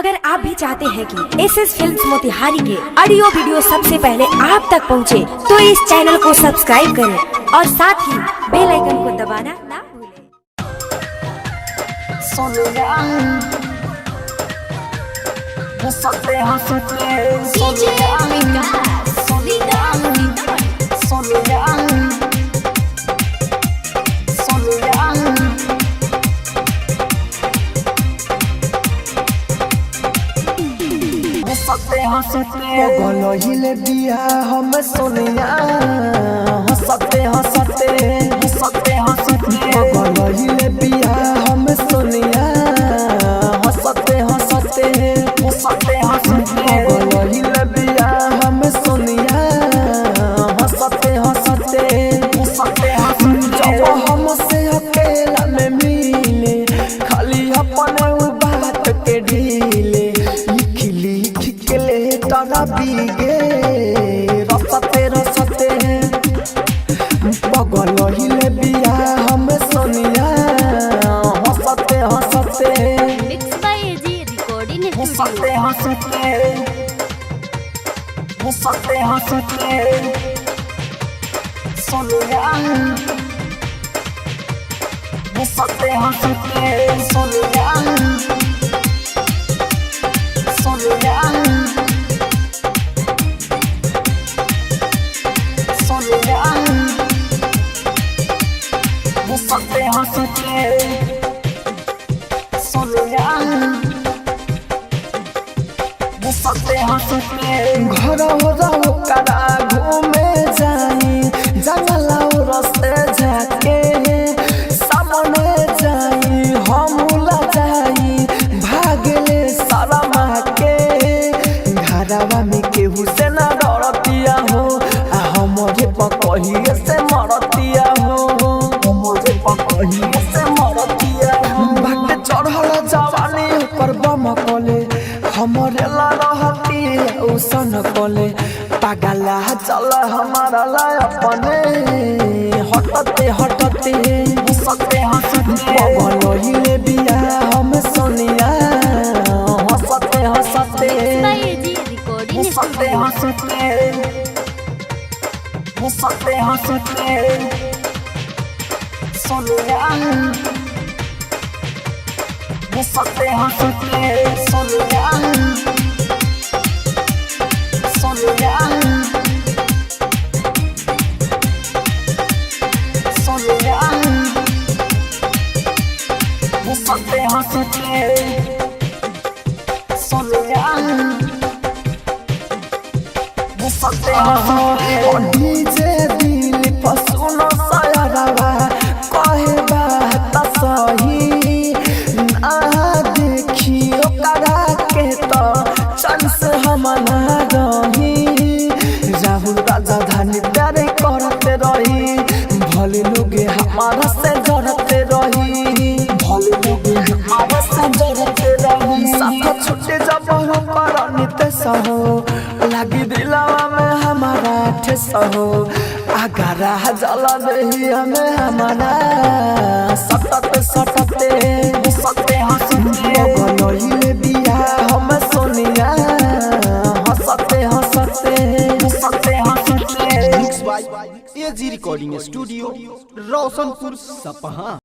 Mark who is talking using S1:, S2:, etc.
S1: अगर आप भी चाहते हैं कि एसएस फिल्म्स मोतिहारी के ऑडियो वीडियो सबसे पहले आप तक पहुंचे, तो इस चैनल को सब्सक्राइब करें और साथ ही बेल आइकन को दबाना ना भूलें।
S2: हिले दिया हम सोनिया हंसते हंसते हंसते हंसते हिले दिया हम सोनिया हंसते हंसते हंसते हंसते हिले दिया हम सोनिया हंसते हंसते हंसते हंसते जब हमसे अकेला में मिले खाली अपने बात के ढीले तारा बीगे रसते रसते बगल हिले बिया हम सोनिया हंसते हंसते
S3: मिक्स बाय एजी रिकॉर्डिंग
S2: हंसते हंसते हंसते हंसते सोनिया हंसते हंसते सोनिया सोनिया हंसते हंसते सोनिया हंसते हंसते घर हो जाओ करा घूमे जाई जंगला रस्ते जाके सामने जाई हम ला जाई भागले शर्मा के घरवा में केहू से ना डरतिया हो हमरे पकहिए से मरतिया हो हमरे पकहिए से मरतिया हो भाग चढ़ल जवानी पर बम कले हमरे ला रहती उसन कले पागला चल हमारा ला अपने हटते हटते हंसते हंसते बगल हिले बिया हम सोनिया हंसते हंसते हंसते हंसते हंसते हंसते सोनिया हंसते हंसते सोनिया सोनिया सोनिया हंसते हंसते सोनिया हंसते हंसते डीजे दिल पसुन सायरवा कहे बात सही ना देखियो करा के तो चांस हम ना रही राहुल राजा धानी प्यारे करते रही भले लोगे हमारा से जरते रही भले लोगे हमारा से जरते रही साथ छुट्टे जब हो पर नितेश हो लगी दिलावा में हमारा ठेस हो अगरा जल दही हमें हमारा सटते सटते हंसते हंसते बगल हिले बिया हम सोनिया हंसते हंसते हंसते हंसते
S4: mix by AG recording studio Roshanpur Sapaha.